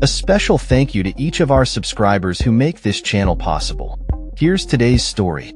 A special thank you to each of our subscribers who make this channel possible. Here's today's story.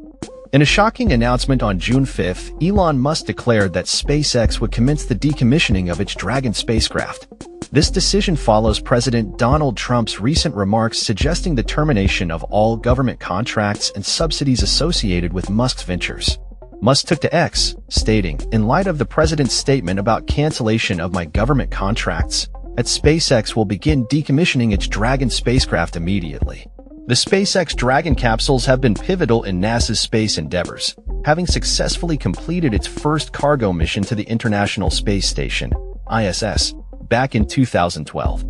In a shocking announcement on June 5th, Elon Musk declared that SpaceX would commence the decommissioning of its Dragon spacecraft. This decision follows President Donald Trump's recent remarks suggesting the termination of all government contracts and subsidies associated with Musk's ventures. Musk took to X, stating, "In light of the president's statement about cancellation of my government contracts, SpaceX will begin decommissioning its Dragon spacecraft immediately." The SpaceX Dragon capsules have been pivotal in NASA's space endeavors, having successfully completed its first cargo mission to the International Space Station, ISS, back in 2012,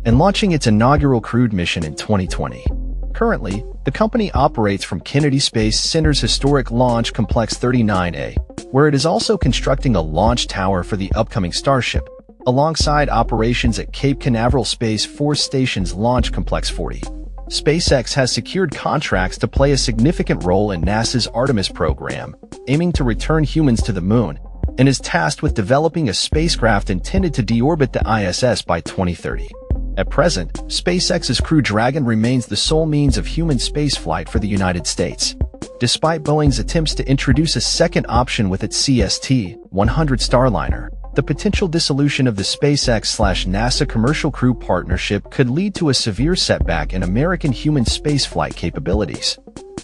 and launching its inaugural crewed mission in 2020. Currently, the company operates from Kennedy Space Center's historic Launch Complex 39A, where it is also constructing a launch tower for the upcoming Starship, alongside operations at Cape Canaveral Space Force Station's Launch Complex 40. SpaceX has secured contracts to play a significant role in NASA's Artemis program, aiming to return humans to the Moon, and is tasked with developing a spacecraft intended to deorbit the ISS by 2030. At present, SpaceX's Crew Dragon remains the sole means of human spaceflight for the United States. Despite Boeing's attempts to introduce a second option with its CST-100 Starliner, the potential dissolution of the SpaceX/NASA Commercial Crew partnership could lead to a severe setback in American human spaceflight capabilities,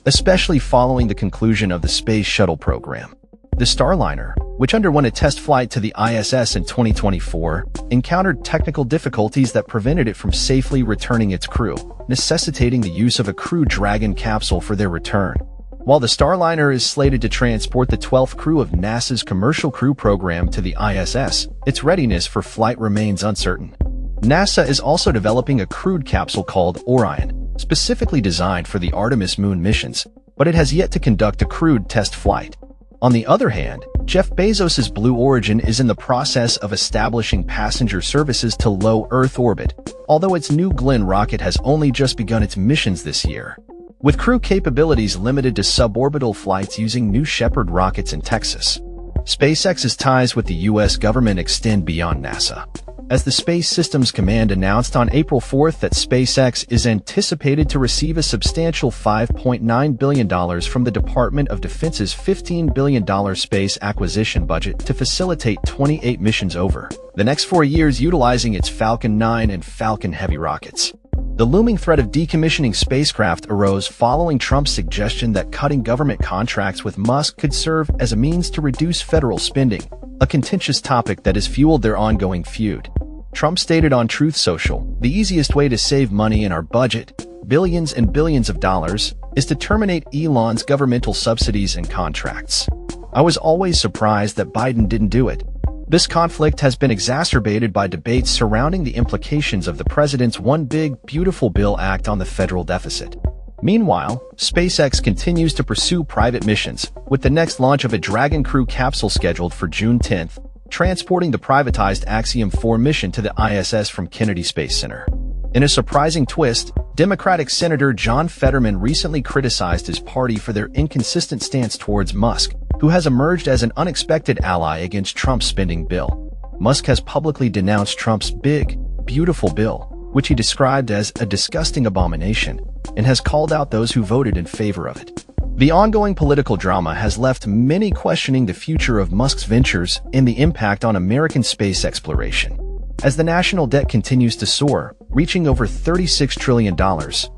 especially following the conclusion of the Space Shuttle program. The Starliner, which underwent a test flight to the ISS in 2024, encountered technical difficulties that prevented it from safely returning its crew, necessitating the use of a Crew Dragon capsule for their return. While the Starliner is slated to transport the 12th crew of NASA's Commercial Crew program to the ISS, its readiness for flight remains uncertain. NASA is also developing a crewed capsule called Orion, specifically designed for the Artemis moon missions, but it has yet to conduct a crewed test flight. On the other hand, Jeff Bezos's Blue Origin is in the process of establishing passenger services to low Earth orbit, although its New Glenn rocket has only just begun its missions this year. With crew capabilities limited to suborbital flights using New Shepard rockets in Texas, SpaceX's ties with the U.S. government extend beyond NASA. As the Space Systems Command announced on April 4th that SpaceX is anticipated to receive a substantial $5.9 billion from the Department of Defense's $15 billion space acquisition budget to facilitate 28 missions over the next 4 years utilizing its Falcon 9 and Falcon Heavy rockets. The looming threat of decommissioning spacecraft arose following Trump's suggestion that cutting government contracts with Musk could serve as a means to reduce federal spending, a contentious topic that has fueled their ongoing feud. Trump stated on Truth Social, "The easiest way to save money in our budget, billions and billions of dollars, is to terminate Elon's governmental subsidies and contracts. I was always surprised that Biden didn't do it." This conflict has been exacerbated by debates surrounding the implications of the president's One Big, Beautiful Bill Act on the federal deficit. Meanwhile, SpaceX continues to pursue private missions, with the next launch of a Dragon Crew capsule scheduled for June 10th, transporting the privatized Axiom 4 mission to the ISS from Kennedy Space Center. In a surprising twist, Democratic Senator John Fetterman recently criticized his party for their inconsistent stance towards Musk, who has emerged as an unexpected ally against Trump's spending bill. Musk has publicly denounced Trump's Big, Beautiful Bill, which he described as a disgusting abomination, and has called out those who voted in favor of it. The ongoing political drama has left many questioning the future of Musk's ventures and the impact on American space exploration. As the national debt continues to soar, reaching over $36 trillion,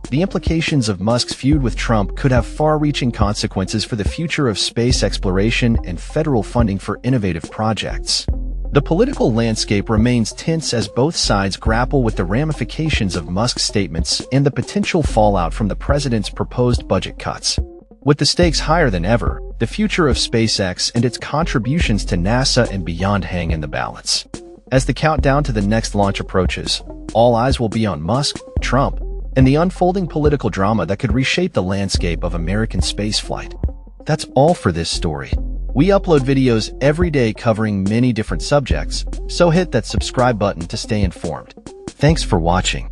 the implications of Musk's feud with Trump could have far-reaching consequences for the future of space exploration and federal funding for innovative projects. The political landscape remains tense as both sides grapple with the ramifications of Musk's statements and the potential fallout from the president's proposed budget cuts. With the stakes higher than ever, the future of SpaceX and its contributions to NASA and beyond hang in the balance. As the countdown to the next launch approaches, all eyes will be on Musk, Trump, and the unfolding political drama that could reshape the landscape of American spaceflight. That's all for this story. We upload videos every day covering many different subjects, so hit that subscribe button to stay informed. Thanks for watching.